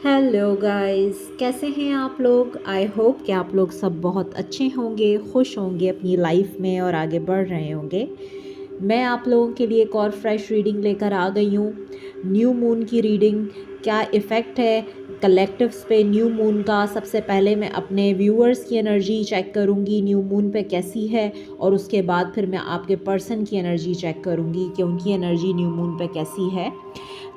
Hello guys, कैसे हैं आप लोग। आई होप कि आप लोग सब बहुत अच्छे होंगे, खुश होंगे अपनी लाइफ में और आगे बढ़ रहे होंगे। मैं आप लोगों के लिए एक और फ्रेश रीडिंग लेकर आ गई हूँ। न्यू मून की रीडिंग, क्या इफ़ेक्ट है कलेक्टिव्स पे न्यू मून का। सबसे पहले मैं अपने व्यूअर्स की एनर्जी चेक करूँगी न्यू मून पे कैसी है, और उसके बाद फिर मैं आपके पर्सन की एनर्जी चेक करूँगी कि उनकी एनर्जी न्यू मून पे कैसी है।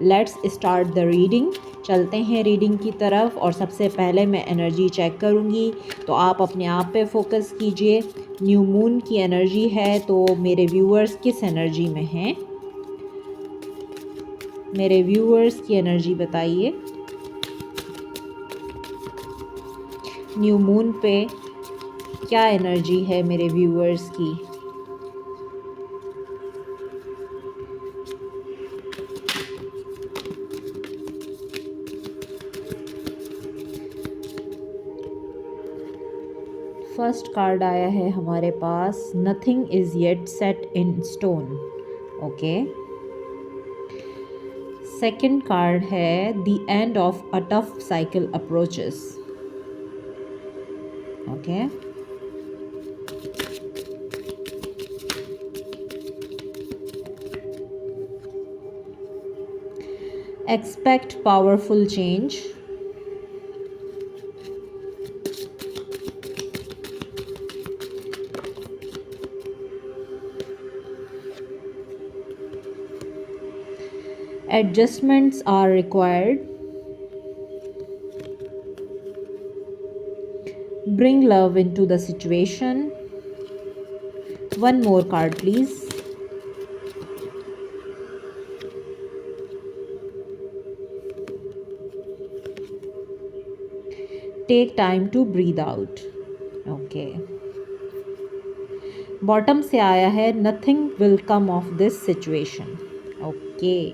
Let's start the reading. चलते हैं रीडिंग की तरफ, और सबसे पहले मैं एनर्जी चेक करूँगी, तो आप अपने आप पे फोकस कीजिए। न्यू मून की एनर्जी है, तो मेरे व्यूअर्स किस एनर्जी में हैं, मेरे व्यूअर्स की एनर्जी बताइए। न्यू मून पे क्या एनर्जी है मेरे व्यूअर्स की। फर्स्ट कार्ड आया है हमारे पास, nothing is yet set in stone. Okay. Second card है the end of a tough cycle approaches. Okay. Expect powerful change. Adjustments are required. Bring love into the situation. One more card, please. Take time to breathe out. Okay. Bottom से आया है nothing will come of this situation. Okay.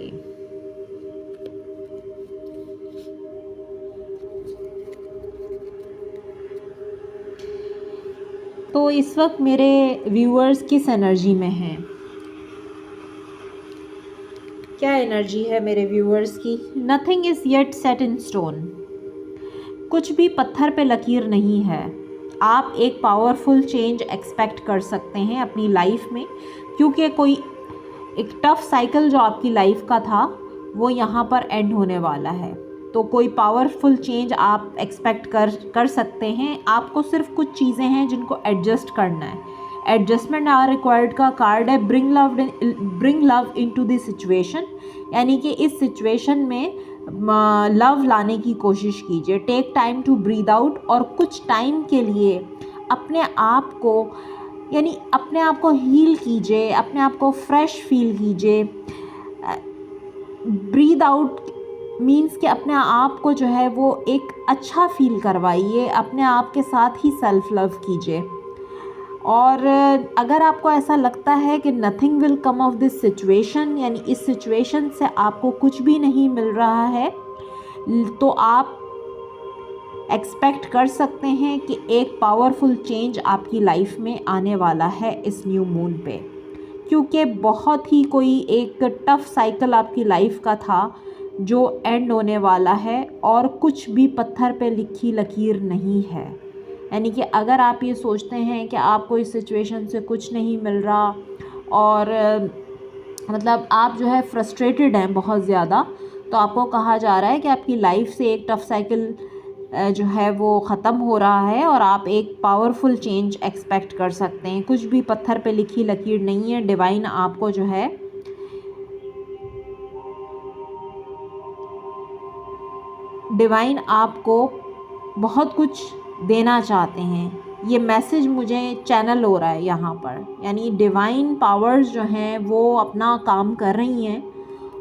तो इस वक्त मेरे viewers किस energy में हैं, क्या एनर्जी है मेरे व्यूअर्स की। Nothing is yet set in stone. कुछ भी पत्थर पे लकीर नहीं है। आप एक पावरफुल चेंज एक्सपेक्ट कर सकते हैं अपनी लाइफ में, क्योंकि कोई एक टफ साइकिल जो आपकी लाइफ का था वो यहाँ पर एंड होने वाला है। तो कोई पावरफुल चेंज आप एक्सपेक्ट कर सकते हैं। आपको सिर्फ कुछ चीज़ें हैं जिनको एडजस्ट करना है। एडजस्टमेंट आर रिक्वायर्ड का कार्ड है। Bring love into the situation, यानी कि इस सिचुएशन में लव लाने की कोशिश कीजिए। Take time to breathe out, और कुछ टाइम के लिए अपने आप को, यानी अपने आप को हील कीजिए, अपने आप को फ्रेश फील कीजिए। ब्रीद आउट मीन्स कि अपने आप को जो है वो एक अच्छा फील करवाइए, अपने आप के साथ ही सेल्फ लव कीजिए। और अगर आपको ऐसा लगता है कि nothing will come of this situation, यानी इस सिचुएशन से आपको कुछ भी नहीं मिल रहा है, तो आप एक्सपेक्ट कर सकते हैं कि एक पावरफुल चेंज आपकी लाइफ में आने वाला है इस न्यू मून पे। क्योंकि बहुत ही कोई एक टफ साइकिल आपकी लाइफ का था जो एंड होने वाला है, और कुछ भी पत्थर पे लिखी लकीर नहीं है। यानी कि अगर आप ये सोचते हैं कि आपको इस सिचुएशन से कुछ नहीं मिल रहा, और मतलब आप जो है फ्रस्ट्रेटेड हैं बहुत ज़्यादा, तो आपको कहा जा रहा है कि आपकी लाइफ से एक टफ साइकिल जो है वो ख़त्म हो रहा है, और आप एक पावरफुल चेंज एक्सपेक्ट कर सकते हैं। कुछ भी पत्थर पे लिखी लकीर नहीं है। डिवाइन आपको जो है डिवाइन आपको बहुत कुछ देना चाहते हैं। ये मैसेज मुझे चैनल हो रहा है यहाँ पर, यानी डिवाइन पावर्स जो हैं वो अपना काम कर रही हैं,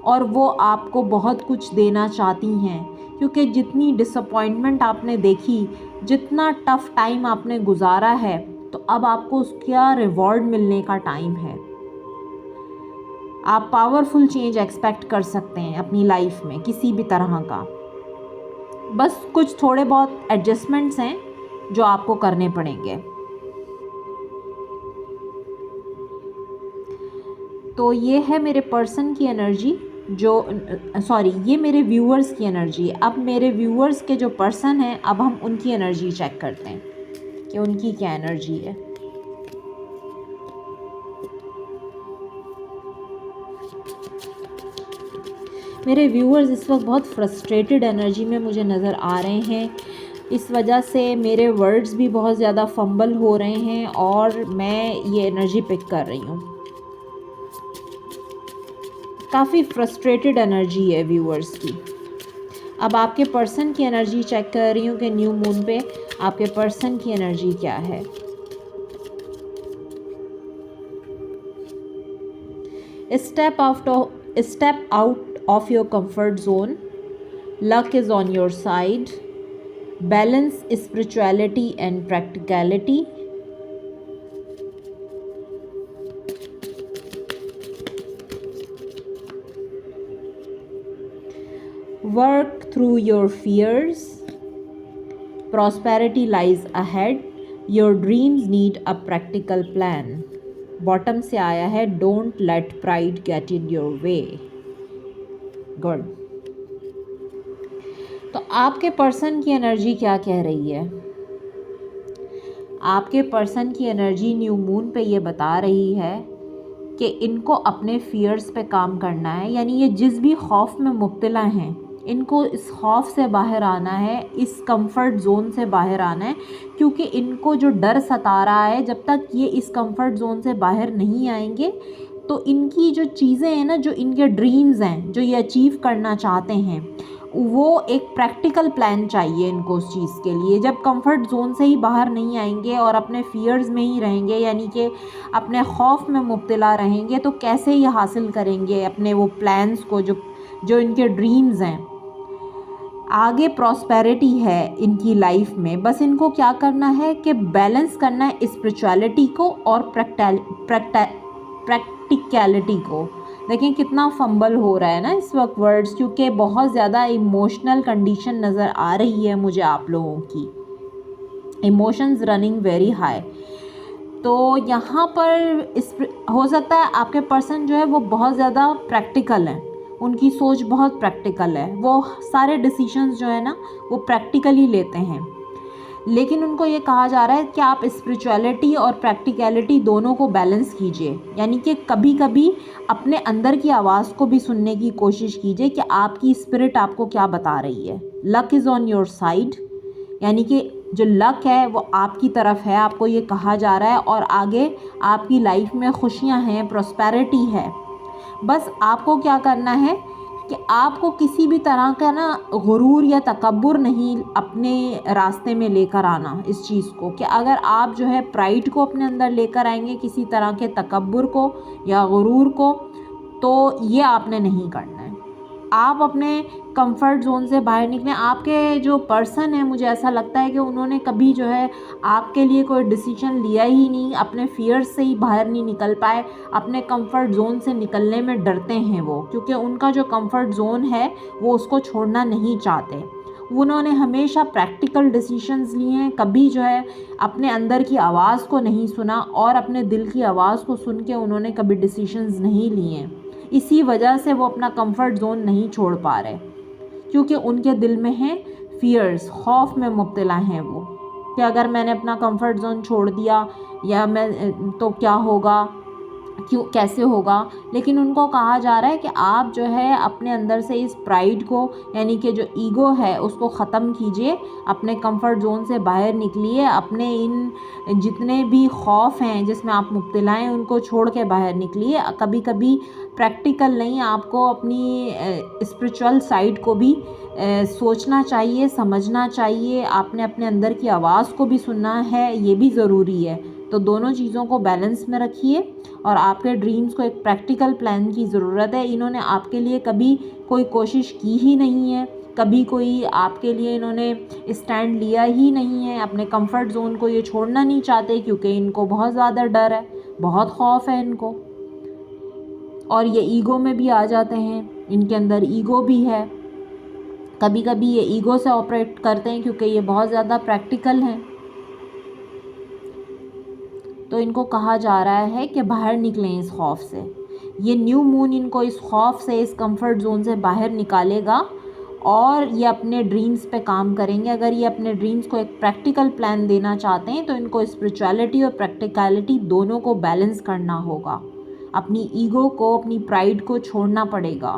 और वो आपको बहुत कुछ देना चाहती हैं। क्योंकि जितनी डिसअपॉइंटमेंट आपने देखी, जितना टफ़ टाइम आपने गुजारा है, तो अब आपको उसका रिवॉर्ड मिलने का टाइम है। आप पावरफुल चेंज एक्सपेक्ट कर सकते हैं अपनी लाइफ में किसी भी तरह का। बस कुछ थोड़े बहुत एडजस्टमेंट्स हैं जो आपको करने पड़ेंगे। तो ये है मेरे पर्सन की एनर्जी। ये मेरे व्यूअर्स की एनर्जी है। अब मेरे व्यूअर्स के जो पर्सन हैं, अब हम उनकी एनर्जी चेक करते हैं कि उनकी क्या एनर्जी है। मेरे व्यूअर्स इस वक्त बहुत फ्रस्ट्रेटेड एनर्जी में मुझे नज़र आ रहे हैं। इस वजह से मेरे वर्ड्स भी बहुत ज़्यादा फंबल हो रहे हैं और मैं ये एनर्जी पिक कर रही हूँ। काफ़ी फ्रस्ट्रेटेड एनर्जी है व्यूअर्स की। अब आपके पर्सन की एनर्जी चेक कर रही हूँ कि न्यू मून पे आपके पर्सन की एनर्जी क्या है। Step out of your comfort zone, luck is on your side, balance spirituality and practicality, work through your fears, prosperity lies ahead, your dreams need a practical plan. Bottom से आया है don't let pride get in your way. Good. तो आपके person की energy क्या कह रही है? आपके पर्सन की एनर्जी न्यू मून पे ये बता रही है कि इनको अपने फियर्स पे काम करना है, यानी ये जिस भी खौफ में मुब्तला हैं इनको इस खौफ से बाहर आना है, इस कंफर्ट जोन से बाहर आना है, क्योंकि इनको जो डर सता रहा है, जब तक ये इस कंफर्ट जोन से बाहर नहीं आएंगे तो इनकी जो चीज़ें हैं ना, जो इनके ड्रीम्स हैं, जो ये अचीव करना चाहते हैं, वो एक प्रैक्टिकल प्लान चाहिए इनको उस चीज़ के लिए। जब कंफर्ट जोन से ही बाहर नहीं आएंगे और अपने फियर्स में ही रहेंगे, यानी कि अपने खौफ में मुब्तला रहेंगे, तो कैसे ये हासिल करेंगे अपने वो प्लान्स को, जो इनके ड्रीम्स हैं। आगे प्रॉस्पेरिटी है इनकी लाइफ में, बस इनको क्या करना है कि बैलेंस करना है स्पिरिचुअलिटी को और प्रैक्टिकलिटी को। देखें कितना फंबल हो रहा है ना इस वक्त वर्ड्स, क्योंकि बहुत ज़्यादा इमोशनल कंडीशन नज़र आ रही है मुझे आप लोगों की, इमोशंस रनिंग वेरी हाई। तो यहाँ पर हो सकता है आपके पर्सन जो है वो बहुत ज़्यादा प्रैक्टिकल है, उनकी सोच बहुत प्रैक्टिकल है, वो सारे डिसीजंस जो है ना वो प्रैक्टिकली लेते हैं। लेकिन उनको ये कहा जा रहा है कि आप स्पिरिचुअलिटी और प्रैक्टिकलिटी दोनों को बैलेंस कीजिए, यानी कि कभी कभी अपने अंदर की आवाज़ को भी सुनने की कोशिश कीजिए कि आपकी स्पिरिट आपको क्या बता रही है। Luck is on your side, यानी कि जो लक है वो आपकी तरफ है, आपको ये कहा जा रहा है, और आगे आपकी लाइफ में खुशियाँ हैं, प्रॉस्पेरिटी है। बस आपको क्या करना है कि आपको किसी भी तरह का ना गुरूर या तकब्बुर नहीं अपने रास्ते में लेकर आना इस चीज़ को, कि अगर आप जो है प्राइड को अपने अंदर लेकर आएंगे, किसी तरह के तकब्बुर को या गुरूर को, तो ये आपने नहीं करना है। आप अपने कंफर्ट जोन से बाहर निकलें। आपके जो पर्सन है, मुझे ऐसा लगता है कि उन्होंने कभी जो है आपके लिए कोई डिसीजन लिया ही नहीं, अपने फियर्स से ही बाहर नहीं निकल पाए, अपने कंफर्ट जोन से निकलने में डरते हैं वो, क्योंकि उनका जो कंफर्ट जोन है वो उसको छोड़ना नहीं चाहते। उन्होंने हमेशा प्रैक्टिकल डिसीजंस लिए हैं, कभी जो है अपने अंदर की आवाज़ को नहीं सुना और अपने दिल की आवाज़ को सुन के उन्होंने कभी डिसीजंस नहीं लिए हैं। इसी वजह से वो अपना कंफर्ट जोन नहीं छोड़ पा रहे, क्योंकि उनके दिल में है फियर्स, खौफ में मुब्तला हैं वो, कि अगर मैंने अपना कंफर्ट जोन छोड़ दिया या मैं तो क्या होगा, क्यों, कैसे होगा। लेकिन उनको कहा जा रहा है कि आप जो है अपने अंदर से इस प्राइड को, यानी कि जो ईगो है उसको ख़त्म कीजिए, अपने कंफर्ट जोन से बाहर निकलिए, अपने इन जितने भी खौफ हैं जिसमें आप मुब्तला हैं उनको छोड़ के बाहर निकलिए। कभी कभी प्रैक्टिकल नहीं, आपको अपनी स्पिरिचुअल साइड को भी सोचना चाहिए, समझना चाहिए, आपने अपने अंदर की आवाज़ को भी सुनना है, ये भी ज़रूरी है। तो दोनों चीज़ों को बैलेंस में रखिए और आपके ड्रीम्स को एक प्रैक्टिकल प्लान की ज़रूरत है। इन्होंने आपके लिए कभी कोई कोशिश की ही नहीं है, कभी कोई आपके लिए इन्होंने स्टैंड लिया ही नहीं है, अपने कंफर्ट जोन को ये छोड़ना नहीं चाहते, क्योंकि इनको बहुत ज़्यादा डर है, बहुत खौफ है इनको, और ये ईगो में भी आ जाते हैं, इनके अंदर ईगो भी है। कभी कभी ये ईगो से ऑपरेट करते हैं क्योंकि ये बहुत ज़्यादा प्रैक्टिकल हैं। तो इनको कहा जा रहा है कि बाहर निकलें इस खौफ से, ये न्यू मून इनको इस खौफ से, इस कंफर्ट जोन से बाहर निकालेगा और ये अपने ड्रीम्स पे काम करेंगे। अगर ये अपने ड्रीम्स को एक प्रैक्टिकल प्लान देना चाहते हैं तो इनको स्पिरिचुअलिटी और प्रैक्टिकलिटी दोनों को बैलेंस करना होगा। अपनी ईगो को, अपनी प्राइड को छोड़ना पड़ेगा।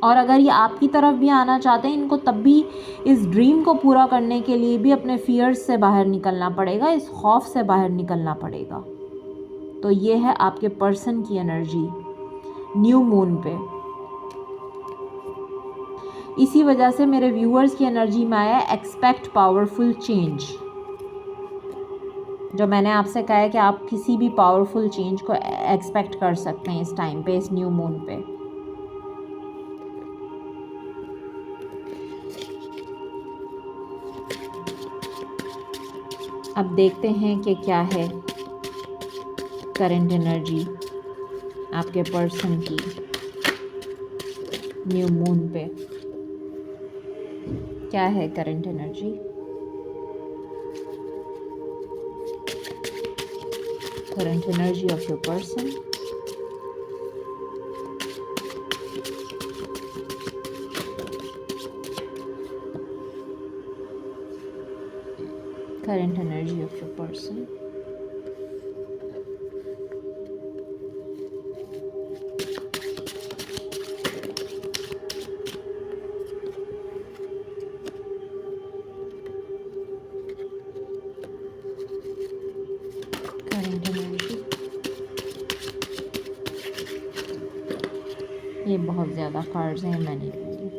और अगर ये आपकी तरफ भी आना चाहते हैं, इनको तब भी इस ड्रीम को पूरा करने के लिए भी अपने फियर्स से बाहर निकलना पड़ेगा, इस खौफ से बाहर निकलना पड़ेगा। तो ये है आपके पर्सन की एनर्जी न्यू मून पे। इसी वजह से मेरे व्यूअर्स की एनर्जी में आया एक्सपेक्ट पावरफुल चेंज। जो मैंने आपसे कहा है कि आप किसी भी पावरफुल चेंज को एक्सपेक्ट कर सकते हैं इस टाइम पे, इस न्यू मून पे। अब देखते हैं कि क्या है करंट एनर्जी आपके पर्सन की न्यू मून पे। क्या है current energy? Current energy of your person. current energy of your person. Current energy. ये बहुत ज़्यादा कार्ड्स हैं, मैंने ले ली।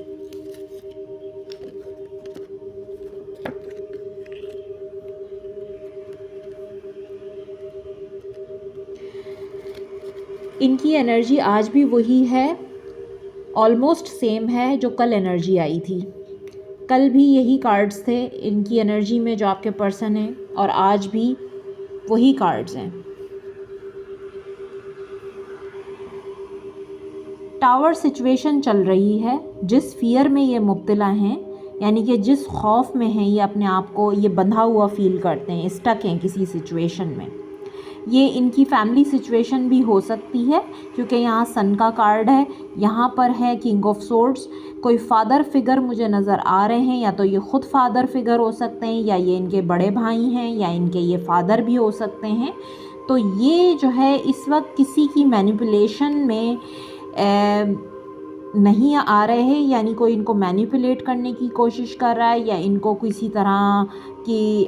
इनकी एनर्जी आज भी वही है, ऑलमोस्ट सेम है जो कल एनर्जी आई थी। कल भी यही कार्ड्स थे इनकी एनर्जी में जो आपके पर्सन है, और आज भी वही कार्ड्स हैं। टावर सिचुएशन चल रही है। जिस फियर में ये मुब्तला हैं, यानी कि जिस खौफ में हैं, ये अपने आप को ये बंधा हुआ फील करते हैं, स्टक हैं किसी सिचुएशन में। ये इनकी फैमिली सिचुएशन भी हो सकती है, क्योंकि यहाँ सन का कार्ड है, यहाँ पर है किंग ऑफ सोर्ड्स। कोई फादर फिगर मुझे नज़र आ रहे हैं, या तो ये ख़ुद फादर फिगर हो सकते हैं, या ये इनके बड़े भाई हैं, या इनके ये फादर भी हो सकते हैं। तो ये जो है इस वक्त किसी की मैनिपुलेशन में नहीं आ रहे हैं, यानी कोई इनको मैनिपुलेट करने की कोशिश कर रहा है, या इनको किसी तरह की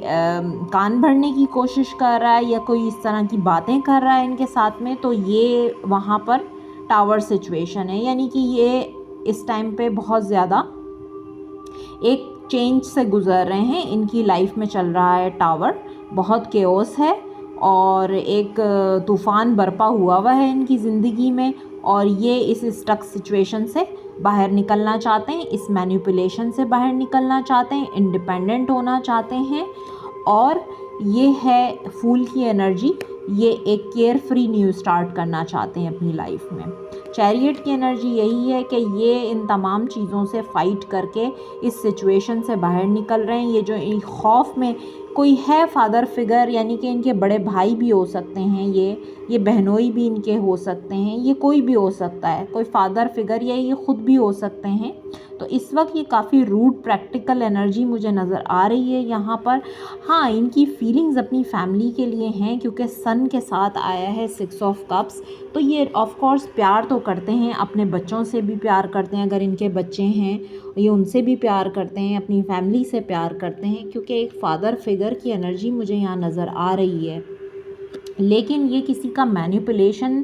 कान भरने की कोशिश कर रहा है, या कोई इस तरह की बातें कर रहा है इनके साथ में। तो ये वहाँ पर टावर सिचुएशन है, यानी कि ये इस टाइम पे बहुत ज़्यादा एक चेंज से गुज़र रहे हैं। इनकी लाइफ में चल रहा है टावर, बहुत केओस है और एक तूफ़ान बरपा हुआ है इनकी ज़िंदगी में, और ये इस स्टक सिचुएशन से बाहर निकलना चाहते हैं, इस मैनिपुलेशन से बाहर निकलना चाहते हैं, इंडिपेंडेंट होना चाहते हैं। और ये है फूल की एनर्जी, ये एक केयर फ्री न्यू स्टार्ट करना चाहते हैं अपनी लाइफ में। चैरियट की एनर्जी यही है कि ये इन तमाम चीज़ों से फ़ाइट करके इस सिचुएशन से बाहर निकल रहे हैं। ये जो खौफ में कोई है फादर फिगर, यानी कि इनके बड़े भाई भी हो सकते हैं, ये बहनोई भी इनके हो सकते हैं, ये कोई भी हो सकता है, कोई फादर फिगर, या ये ख़ुद भी हो सकते हैं। तो इस वक्त ये काफ़ी रूड प्रैक्टिकल एनर्जी मुझे नज़र आ रही है यहाँ पर। हाँ, इनकी फीलिंग्स अपनी फैमिली के लिए हैं, क्योंकि सन के साथ आया है 6 ऑफ कप्स। तो ये ऑफ कोर्स प्यार तो करते हैं, अपने बच्चों से भी प्यार करते हैं, अगर इनके बच्चे हैं ये उनसे भी प्यार करते हैं, अपनी फैमिली से प्यार करते हैं, क्योंकि एक फ़ादर फिगर की एनर्जी मुझे यहाँ नज़र आ रही है। लेकिन ये किसी का मैनिपुलेशन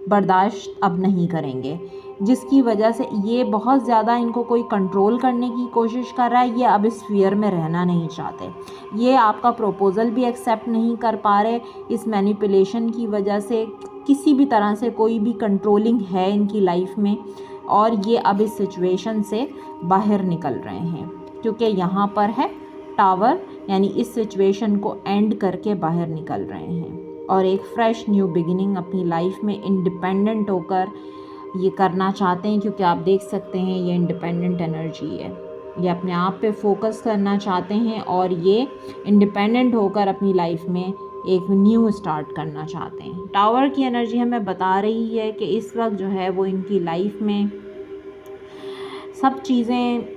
बर्दाश्त अब नहीं करेंगे, जिसकी वजह से ये बहुत ज़्यादा इनको कोई कंट्रोल करने की कोशिश कर रहा है। ये अब इस फियर में रहना नहीं चाहते, ये आपका प्रपोज़ल भी एक्सेप्ट नहीं कर पा रहे। इस मैनिपुलेशन की वजह से किसी भी तरह से कोई भी कंट्रोलिंग है इनकी लाइफ में, और ये अब इस सिचुएशन से बाहर निकल रहे हैं, क्योंकि यहाँ पर है टावर, यानी इस सिचुएशन को एंड करके बाहर निकल रहे हैं और एक फ़्रेश न्यू बिगिनिंग अपनी लाइफ में इंडिपेंडेंट होकर ये करना चाहते हैं। क्योंकि आप देख सकते हैं ये इंडिपेंडेंट एनर्जी है, ये अपने आप पे फोकस करना चाहते हैं और ये इंडिपेंडेंट होकर अपनी लाइफ में एक न्यू स्टार्ट करना चाहते हैं। टावर की एनर्जी हमें बता रही है कि इस वक्त जो है वो इनकी लाइफ में सब चीज़ें,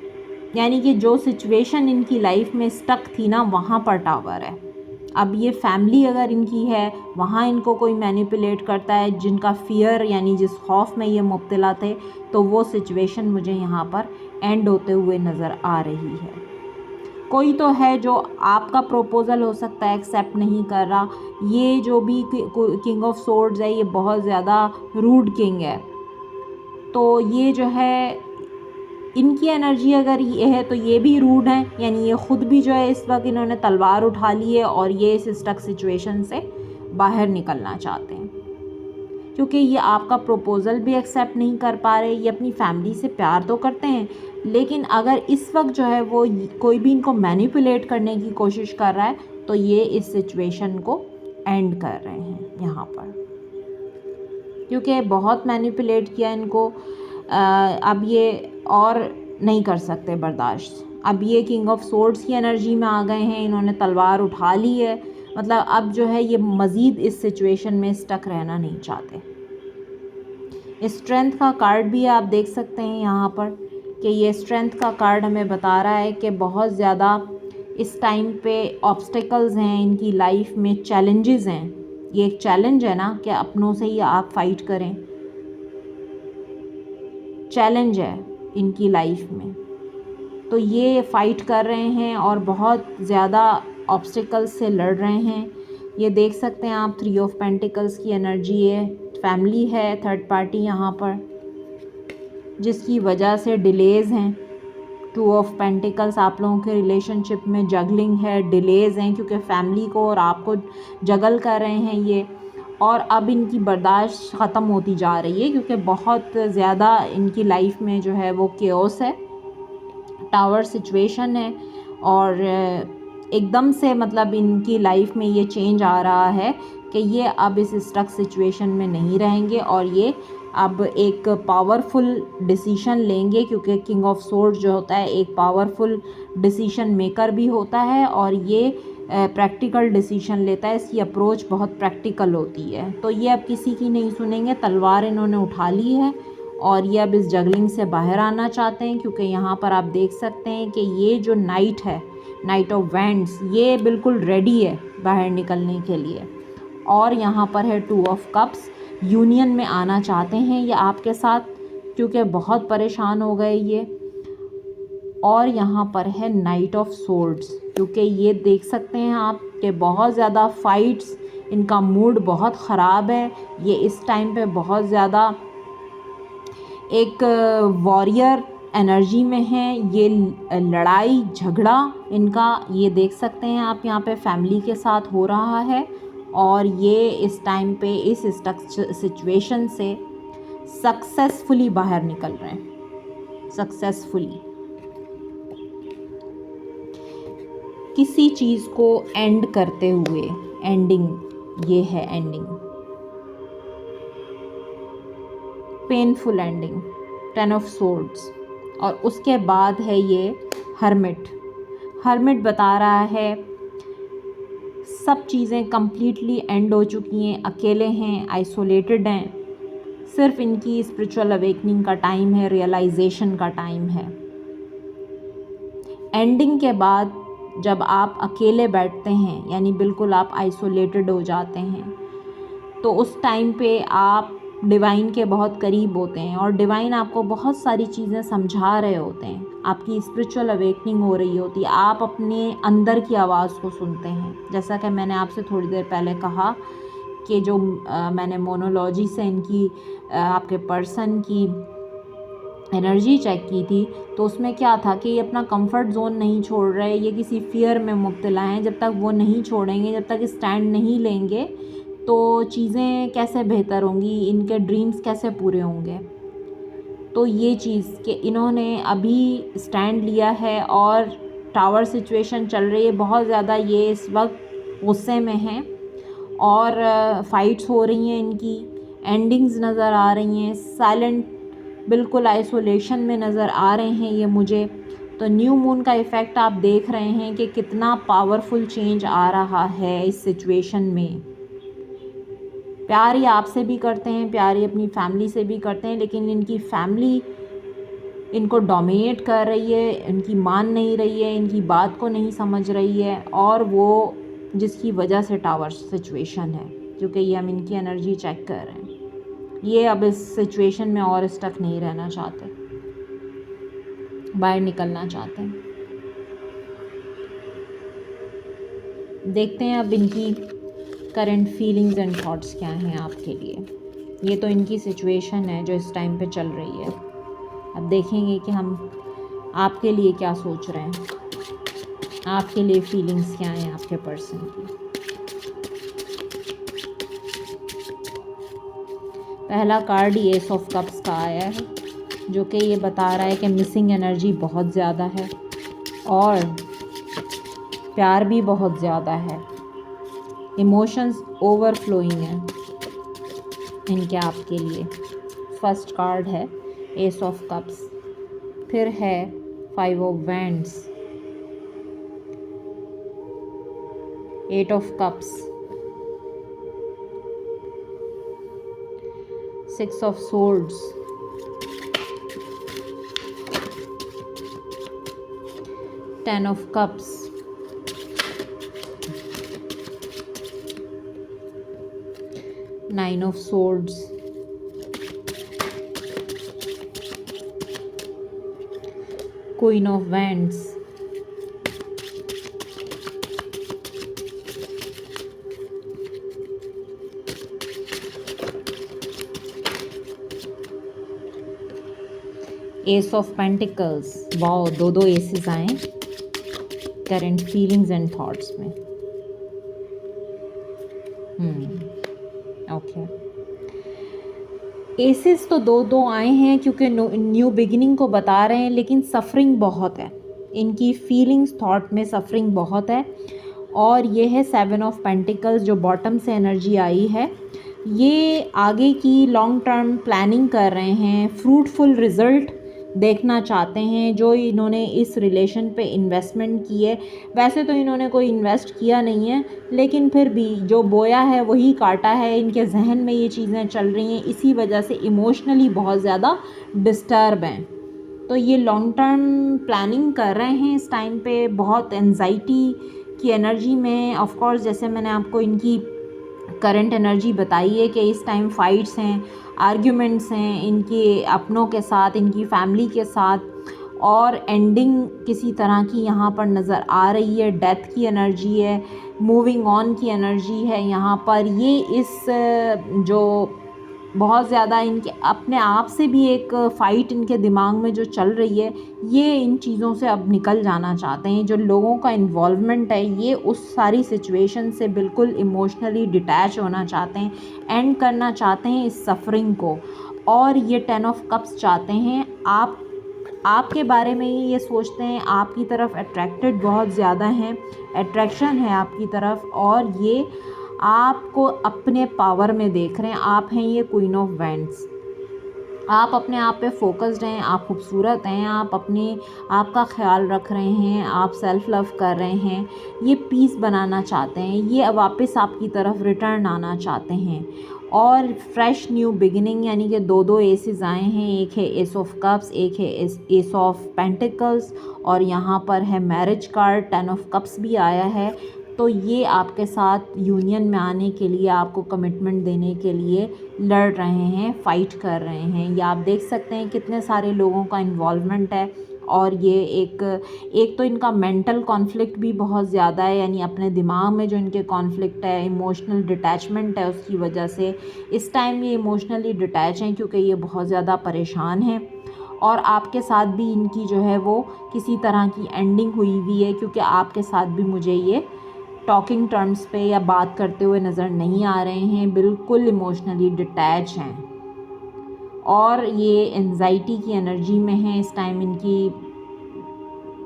यानी कि जो सिचुएशन इनकी लाइफ में स्टक थी ना, वहाँ पर टावर है। अब ये फैमिली अगर इनकी है, वहाँ इनको कोई मैनिपुलेट करता है, जिनका फ़ियर यानी जिस खौफ में ये मुब्तला थे, तो वो सिचुएशन मुझे यहाँ पर एंड होते हुए नज़र आ रही है। कोई तो है जो आपका प्रपोज़ल हो सकता है एक्सेप्ट नहीं कर रहा। ये जो भी किंग ऑफ सोर्ड्स है, ये बहुत ज़्यादा रूड किंग है। तो ये जो है, इनकी एनर्जी अगर ये है तो ये भी रूड है, यानी ये ख़ुद भी जो है इस वक्त इन्होंने तलवार उठा ली है और ये इस स्टक सिचुएशन से बाहर निकलना चाहते हैं, क्योंकि ये आपका प्रपोज़ल भी एक्सेप्ट नहीं कर पा रहे। ये अपनी फैमिली से प्यार तो करते हैं, लेकिन अगर इस वक्त जो है वो कोई भी इनको मैनिपुलेट करने की कोशिश कर रहा है, तो ये इस सिचुएशन को एंड कर रहे हैं यहाँ पर, क्योंकि बहुत मैनिपुलेट किया इनको। अब ये और नहीं कर सकते बर्दाश्त। अब ये किंग ऑफ सोर्ड्स की एनर्जी में आ गए हैं, इन्होंने तलवार उठा ली है। मतलब अब जो है ये मज़ीद इस सिचुएशन में स्टक रहना नहीं चाहते। स्ट्रेंथ का कार्ड भी आप देख सकते हैं यहाँ पर कि ये स्ट्रेंथ का कार्ड हमें बता रहा है कि बहुत ज़्यादा इस टाइम पे ऑब्स्टिकल्स हैं इनकी लाइफ में, चैलेंजेस हैं। ये एक चैलेंज है ना कि अपनों से ही आप फाइट करें, चैलेंज है इनकी लाइफ में। तो ये फ़ाइट कर रहे हैं और बहुत ज़्यादा ऑब्स्टिकल्स से लड़ रहे हैं। ये देख सकते हैं आप, 3 ऑफ पेंटिकल्स की एनर्जी है, फैमिली है, थर्ड पार्टी यहाँ पर, जिसकी वजह से डिलेज़ हैं। 2 ऑफ पेंटिकल्स, आप लोगों के रिलेशनशिप में जगलिंग है, डिलेज़ हैं, क्योंकि फैमिली को और आपको जगल कर रहे हैं ये। और अब इनकी बर्दाश्त ख़त्म होती जा रही है, क्योंकि बहुत ज़्यादा इनकी लाइफ में जो है वो केओस है, टावर सिचुएशन है। और एकदम से मतलब इनकी लाइफ में ये चेंज आ रहा है कि ये अब इस स्टक सिचुएशन में नहीं रहेंगे और ये अब एक पावरफुल डिसीशन लेंगे, क्योंकि किंग ऑफ सोर्ड्स जो होता है एक पावरफुल डिसीशन मेकर भी होता है और ये प्रैक्टिकल डिसीशन लेता है। इसकी अप्रोच बहुत प्रैक्टिकल होती है। तो ये अब किसी की नहीं सुनेंगे, तलवार इन्होंने उठा ली है और ये अब इस जगलिंग से बाहर आना चाहते हैं, क्योंकि यहाँ पर आप देख सकते हैं कि ये जो नाइट है, नाइट ऑफ वैंड्स, ये बिल्कुल रेडी है बाहर निकलने के लिए। और यहाँ पर है 2 ऑफ कप्स, यूनियन में आना चाहते हैं ये आपके साथ, क्योंकि बहुत परेशान हो गए ये। और यहाँ पर है नाइट ऑफ सोर्ड्स, क्योंकि ये देख सकते हैं आप कि बहुत ज़्यादा फाइट्स, इनका मूड बहुत ख़राब है। ये इस टाइम पे बहुत ज़्यादा एक वॉरियर एनर्जी में है। ये लड़ाई झगड़ा इनका, ये देख सकते हैं आप, यहाँ पे फैमिली के साथ हो रहा है और ये इस टाइम पे इस स्टक सिचुएशन से सक्सेसफुली बाहर निकल रहे हैं। सक्सेसफुली किसी चीज़ को एंड करते हुए, एंडिंग, ये है ending, painful ending, 10 of swords. और उसके बाद है ये हर्मिट। हर्मिट बता रहा है सब चीज़ें कंप्लीटली एंड हो चुकी हैं, अकेले हैं, आइसोलेटेड हैं, सिर्फ इनकी स्पिरिचुअल अवेकनिंग का टाइम है, रियलाइजेशन का टाइम है। एंडिंग के बाद जब आप अकेले बैठते हैं, यानी बिल्कुल आप आइसोलेटेड हो जाते हैं, तो उस टाइम पे आप डिवाइन के बहुत करीब होते हैं और डिवाइन आपको बहुत सारी चीज़ें समझा रहे होते हैं। आपकी स्पिरिचुअल अवेकनिंग हो रही होती है, आप अपने अंदर की आवाज़ को सुनते हैं। जैसा कि मैंने आपसे थोड़ी देर पहले कहा कि जो मैंने मोनोलॉजी से इनकी आपके पर्सन की एनर्जी चेक की थी, तो उसमें क्या था कि ये अपना कंफर्ट जोन नहीं छोड़ रहे, ये किसी फियर में मुब्तला हैं। जब तक वो नहीं छोड़ेंगे, जब तक स्टैंड नहीं लेंगे, तो चीज़ें कैसे बेहतर होंगी, इनके ड्रीम्स कैसे पूरे होंगे। तो ये चीज़ कि इन्होंने अभी स्टैंड लिया है और टावर सिचुएशन चल रही है, बहुत ज़्यादा ये इस वक्त गुस्से में हैं और फाइट्स हो रही हैं, इनकी एंडिंग्स नज़र आ रही हैं, साइलेंट बिल्कुल आइसोलेशन में नज़र आ रहे हैं ये मुझे। तो न्यू मून का इफ़ेक्ट आप देख रहे हैं कि कितना पावरफुल चेंज आ रहा है इस सिचुएशन में। प्यार ये आपसे भी करते हैं, प्यार ये अपनी फैमिली से भी करते हैं, लेकिन इनकी फैमिली इनको डोमिनेट कर रही है, इनकी मान नहीं रही है, इनकी बात को नहीं समझ रही है, और वो जिसकी वजह से टावर सिचुएशन है, क्योंकि ये हम इनकी एनर्जी चेक कर रहे हैं। ये अब इस सिचुएशन में और स्टक नहीं रहना चाहते, बाहर निकलना चाहते हैं। देखते हैं अब इनकी करंट फीलिंग्स एंड थॉट्स क्या हैं आपके लिए। ये तो इनकी सिचुएशन है जो इस टाइम पे चल रही है। अब देखेंगे कि हम आपके लिए क्या सोच रहे हैं, आपके लिए फीलिंग्स क्या हैं आपके पर्सन की। पहला कार्ड एस ऑफ कप्स का आया है, जो कि ये बता रहा है कि मिसिंग एनर्जी बहुत ज़्यादा है और प्यार भी बहुत ज़्यादा है, इमोशंस ओवरफ्लोइंग हैं इनके आपके लिए। फर्स्ट कार्ड है एस ऑफ कप्स, फिर है 5 of wands, 8 of cups, 6 of swords, 10 of cups, 9 of swords, queen of wands, S of pentacles. Wow, दो एसेस आए करंट फीलिंग्स एंड थॉट्स में। ओके, एसेस तो दो आए हैं क्योंकि न्यू बिगिनिंग को बता रहे हैं, लेकिन सफरिंग बहुत है इनकी फीलिंग्स थॉट में, सफरिंग बहुत है। और ये है 7 ऑफ पेंटिकल्स जो बॉटम से एनर्जी आई है। ये आगे की लॉन्ग टर्म प्लानिंग कर रहे हैं, फ्रूटफुल रिज़ल्ट देखना चाहते हैं जो इन्होंने इस रिलेशन पे इन्वेस्टमेंट की है। वैसे तो इन्होंने कोई इन्वेस्ट किया नहीं है, लेकिन फिर भी जो बोया है वही काटा है। इनके जहन में ये चीज़ें चल रही हैं, इसी वजह से इमोशनली बहुत ज़्यादा डिस्टर्ब हैं। तो ये लॉन्ग टर्म प्लानिंग कर रहे हैं इस टाइम पे, बहुत एंजाइटी की एनर्जी में। ऑफ कोर्स जैसे मैंने आपको इनकी करंट एनर्जी बताई है कि इस टाइम फाइट्स हैं, आर्ग्यूमेंट्स हैं इनके अपनों के साथ, इनकी फैमिली के साथ, और एंडिंग किसी तरह की यहाँ पर नज़र आ रही है। डेथ की एनर्जी है, मूविंग ऑन की एनर्जी है यहाँ पर। ये इस जो बहुत ज़्यादा इनके अपने आप से भी एक फ़ाइट इनके दिमाग में जो चल रही है, ये इन चीज़ों से अब निकल जाना चाहते हैं। जो लोगों का इन्वॉल्वमेंट है, ये उस सारी सिचुएशन से बिल्कुल इमोशनली डिटैच होना चाहते हैं, एंड करना चाहते हैं इस सफ़रिंग को। और ये 10 ऑफ कप्स चाहते हैं, आपके बारे में ये सोचते हैं, आपकी तरफ अट्रैक्टेड बहुत ज़्यादा हैं, अट्रैक्शन है आपकी तरफ, और ये आपको अपने पावर में देख रहे हैं। आप हैं ये क्वीन ऑफ वैंड्स, आप अपने आप पे फोकस्ड हैं, आप खूबसूरत हैं, आप अपने आप का ख्याल रख रहे हैं, आप सेल्फ़ लव कर रहे हैं, ये पीस बनाना चाहते हैं, ये अब वापस आपकी तरफ रिटर्न आना चाहते हैं। और फ्रेश न्यू बिगिनिंग, यानी कि दो एसेस आए हैं, एक है एस ऑफ कप्स, एक है एस ऑफ पेंटिकल्स, और यहाँ पर है मैरिज कार्ड, 10 ऑफ कप्स भी आया है। तो ये आपके साथ यूनियन में आने के लिए, आपको कमिटमेंट देने के लिए लड़ रहे हैं, फ़ाइट कर रहे हैं। ये आप देख सकते हैं कितने सारे लोगों का इन्वॉल्वमेंट है। और ये एक तो इनका मेंटल कॉन्फ्लिक्ट भी बहुत ज़्यादा है, यानी अपने दिमाग में जो इनके कॉन्फ्लिक्ट है, इमोशनल डिटैचमेंट है, उसकी वजह से इस टाइम ये इमोशनली डिटैच हैं क्योंकि ये बहुत ज़्यादा परेशान हैं। और आपके साथ भी इनकी जो है वो किसी तरह की एंडिंग हुई हुई है, क्योंकि आपके साथ भी मुझे ये टॉकिंग टर्म्स पे या बात करते हुए नज़र नहीं आ रहे हैं, बिल्कुल इमोशनली डिटैच हैं। और ये एंजाइटी की एनर्जी में है इस टाइम। इनकी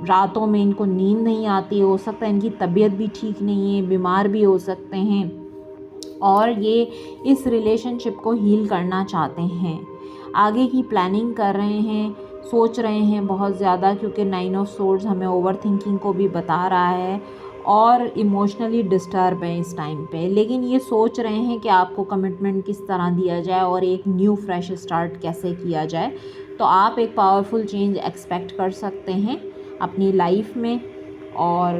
रातों में इनको नींद नहीं आती, हो सकता है इनकी तबीयत भी ठीक नहीं है, बीमार भी हो सकते हैं, और ये इस रिलेशनशिप को हील करना चाहते हैं, आगे की प्लानिंग कर रहे हैं, सोच रहे हैं बहुत ज़्यादा, क्योंकि 9 ऑफ सोर्ड्स हमें ओवर थिंकिंग को भी बता रहा है और इमोशनली डिस्टर्ब हैं इस टाइम पे। लेकिन ये सोच रहे हैं कि आपको कमिटमेंट किस तरह दिया जाए और एक न्यू फ्रेश स्टार्ट कैसे किया जाए। तो आप एक पावरफुल चेंज एक्सपेक्ट कर सकते हैं अपनी लाइफ में। और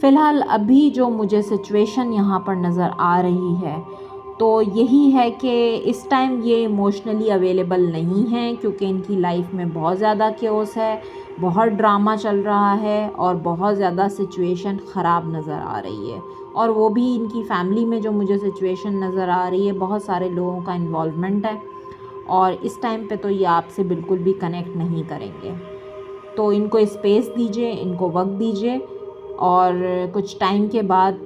फ़िलहाल अभी जो मुझे सिचुएशन यहाँ पर नज़र आ रही है तो यही है कि इस टाइम ये इमोशनली अवेलेबल नहीं हैं, क्योंकि इनकी लाइफ में बहुत ज़्यादा केओस है, बहुत ड्रामा चल रहा है और बहुत ज़्यादा सिचुएशन ख़राब नज़र आ रही है। और वो भी इनकी फैमिली में जो मुझे सिचुएशन नज़र आ रही है, बहुत सारे लोगों का इन्वॉल्वमेंट है और इस टाइम पे तो ये आपसे बिल्कुल भी कनेक्ट नहीं करेंगे। तो इनको स्पेस दीजिए, इनको वक्त दीजिए और कुछ टाइम के बाद,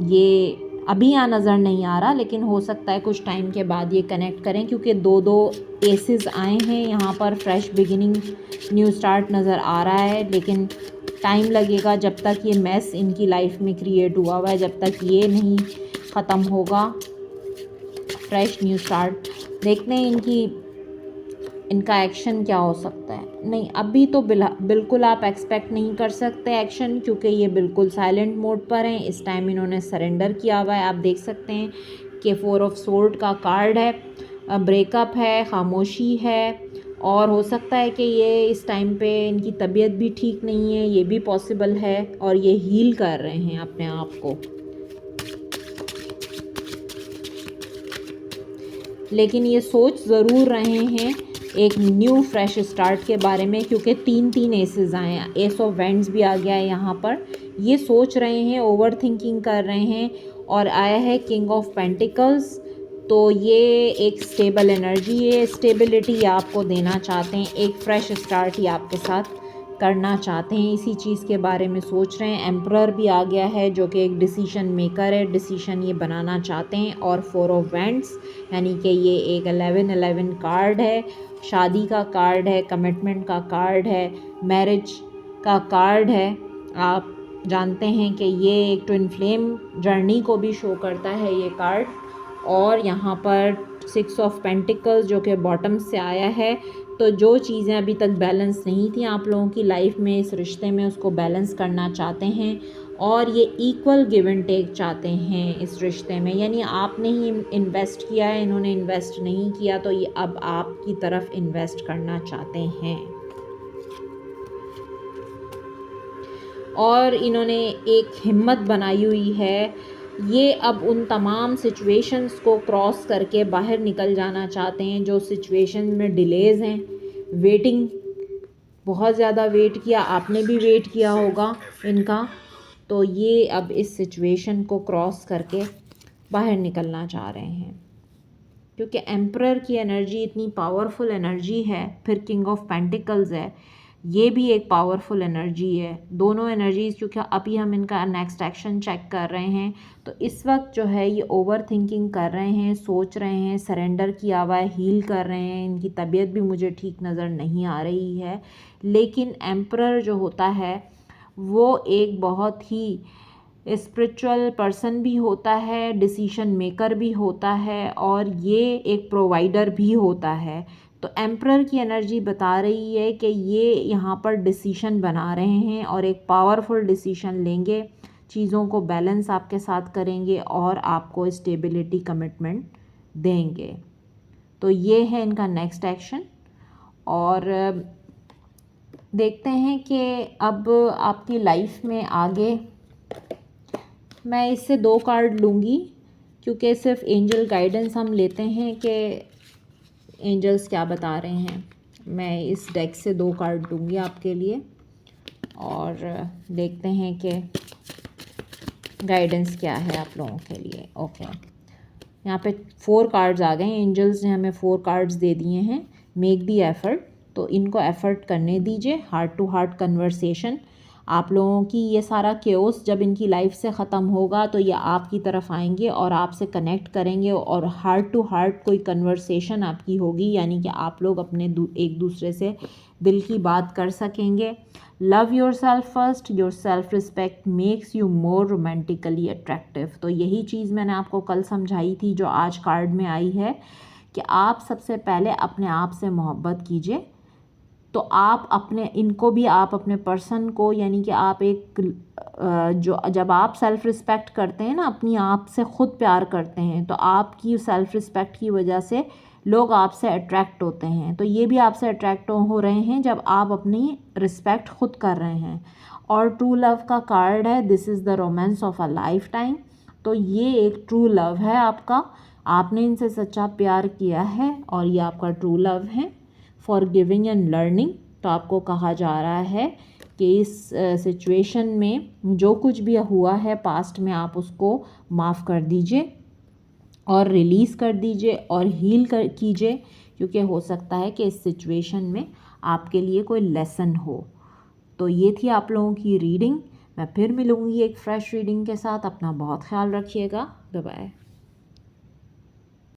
ये अभी यहाँ नज़र नहीं आ रहा लेकिन हो सकता है कुछ टाइम के बाद ये कनेक्ट करें, क्योंकि दो एसेस आए हैं यहाँ पर। फ्रेश बिगिनिंग, न्यू स्टार्ट नज़र आ रहा है, लेकिन टाइम लगेगा जब तक ये मैस इनकी लाइफ में क्रिएट हुआ है, जब तक ये नहीं ख़त्म होगा फ्रेश न्यू स्टार्ट। देखते हैं इनका एक्शन क्या हो सकता है। नहीं, अभी तो बिल्कुल आप एक्सपेक्ट नहीं कर सकते एक्शन, क्योंकि ये बिल्कुल साइलेंट मोड पर हैं। इस टाइम इन्होंने सरेंडर किया हुआ है। आप देख सकते हैं कि 4 ऑफ सोर्ड का कार्ड है, ब्रेकअप है, खामोशी है और हो सकता है कि ये इस टाइम पे इनकी तबीयत भी ठीक नहीं है, ये भी पॉसिबल है और ये हील कर रहे हैं अपने आप को। लेकिन ये सोच ज़रूर रहे हैं एक न्यू फ्रेश स्टार्ट के बारे में, क्योंकि 3 एसेस आए हैं, एस ऑफ वैंड्स भी आ गया है यहाँ पर। ये सोच रहे हैं, ओवर थिंकिंग कर रहे हैं और आया है किंग ऑफ पेंटिकल्स। तो ये एक स्टेबल एनर्जी है, स्टेबिलिटी आपको देना चाहते हैं, एक फ्रेश स्टार्ट ही आपके साथ करना चाहते हैं, इसी चीज़ के बारे में सोच रहे हैं। एम्परर भी आ गया है जो कि एक डिसीजन मेकर है, डिसीजन ये बनाना चाहते हैं। और 4 ऑफ वैंड्स यानी कि ये एक 11 कार्ड है, शादी का कार्ड है, कमिटमेंट का कार्ड है, मैरिज का कार्ड है। आप जानते हैं कि ये एक ट्विन फ्लेम जर्नी को भी शो करता है ये कार्ड। और यहाँ पर 6 ऑफ पेंटिकल्स जो कि बॉटम से आया है। तो जो चीज़ें अभी तक बैलेंस नहीं थी आप लोगों की लाइफ में, इस रिश्ते में, उसको बैलेंस करना चाहते हैं और ये इक्वल गिव एंड टेक चाहते हैं इस रिश्ते में। यानी आपने ही इन्वेस्ट किया है, इन्होंने इन्वेस्ट नहीं किया, तो ये अब आपकी तरफ इन्वेस्ट करना चाहते हैं। और इन्होंने एक हिम्मत बनाई हुई है, ये अब उन तमाम सिचुएशंस को क्रॉस करके बाहर निकल जाना चाहते हैं जो सिचुएशन में डिलेज़ हैं। वेटिंग, बहुत ज़्यादा वेट किया, आपने भी वेट किया होगा इनका। तो ये अब इस सिचुएशन को क्रॉस करके बाहर निकलना चाह रहे हैं, क्योंकि एम्परर की एनर्जी इतनी पावरफुल एनर्जी है, फिर किंग ऑफ पेंटिकल्स है, ये भी एक पावरफुल एनर्जी है। दोनों एनर्जीज, क्योंकि अभी हम इनका नेक्स्ट एक्शन चेक कर रहे हैं, तो इस वक्त जो है ये ओवर थिंकिंग कर रहे हैं, सोच रहे हैं, सरेंडर किया हुआ है, हील कर रहे हैं। इनकी तबीयत भी मुझे ठीक नज़र नहीं आ रही है। लेकिन एम्परर जो होता है वो एक बहुत ही स्पिरिचुअल पर्सन भी होता है, डिसीजन मेकर भी होता है और ये एक प्रोवाइडर भी होता है। तो एम्परर की एनर्जी बता रही है कि ये यहाँ पर डिसीजन बना रहे हैं और एक पावरफुल डिसीजन लेंगे, चीज़ों को बैलेंस आपके साथ करेंगे और आपको स्टेबिलिटी कमिटमेंट देंगे। तो ये है इनका नेक्स्ट एक्शन। और देखते हैं कि अब आपकी लाइफ में आगे, मैं इससे 2 कार्ड लूँगी क्योंकि सिर्फ एंजल गाइडेंस हम लेते हैं कि एंजल्स क्या बता रहे हैं। मैं इस डेक से 2 कार्ड लूँगी आपके लिए और देखते हैं कि गाइडेंस क्या है आप लोगों के लिए। ओके, यहाँ पे 4 कार्ड्स आ गए। एंजल्स ने हमें 4 कार्ड्स दे दिए हैं। मेक दी एफर्ट, तो इनको एफर्ट करने दीजिए। हार्ट टू हार्ट कन्वर्सेशन, आप लोगों की ये सारा केओस जब इनकी लाइफ से ख़त्म होगा तो ये आपकी तरफ आएंगे और आपसे कनेक्ट करेंगे और हार्ट टू हार्ट कोई कन्वर्सेशन आपकी होगी, यानी कि आप लोग अपने एक दूसरे से दिल की बात कर सकेंगे। Love your self first, your self respect makes you more romantically attractive. तो यही चीज़ मैंने आपको कल समझाई थी जो आज कार्ड में आई है कि आप सबसे पहले अपने आप से मोहब्बत कीजिए। तो आप अपने इनको भी आप अपने पर्सन को, यानी कि आप एक जो जब आप सेल्फ़ रिस्पेक्ट करते हैं ना, अपनी आप से ख़ुद प्यार करते हैं, तो आपकी सेल्फ़ रिस्पेक्ट की वजह से लोग आपसे अट्रैक्ट होते हैं। तो ये भी आपसे अट्रैक्ट हो रहे हैं जब आप अपनी रिस्पेक्ट ख़ुद कर रहे हैं। और ट्रू लव का कार्ड है, this is the romance of a life time. तो ये एक ट्रू लव है आपका, आपने इनसे सच्चा प्यार किया है और ये आपका ट्रू लव है। फॉर गिविंग एंड लर्निंग, तो आपको कहा जा रहा है कि इस सिचुएशन में जो कुछ भी हुआ है पास्ट में, आप उसको माफ़ कर दीजिए और रिलीज़ कर दीजिए और हील कीजिए, क्योंकि हो सकता है कि इस सिचुएशन में आपके लिए कोई लेसन हो। तो ये थी आप लोगों की रीडिंग। मैं फिर मिलूँगी एक फ़्रेश रीडिंग के साथ। अपना बहुत ख्याल रखिएगा। Bye bye.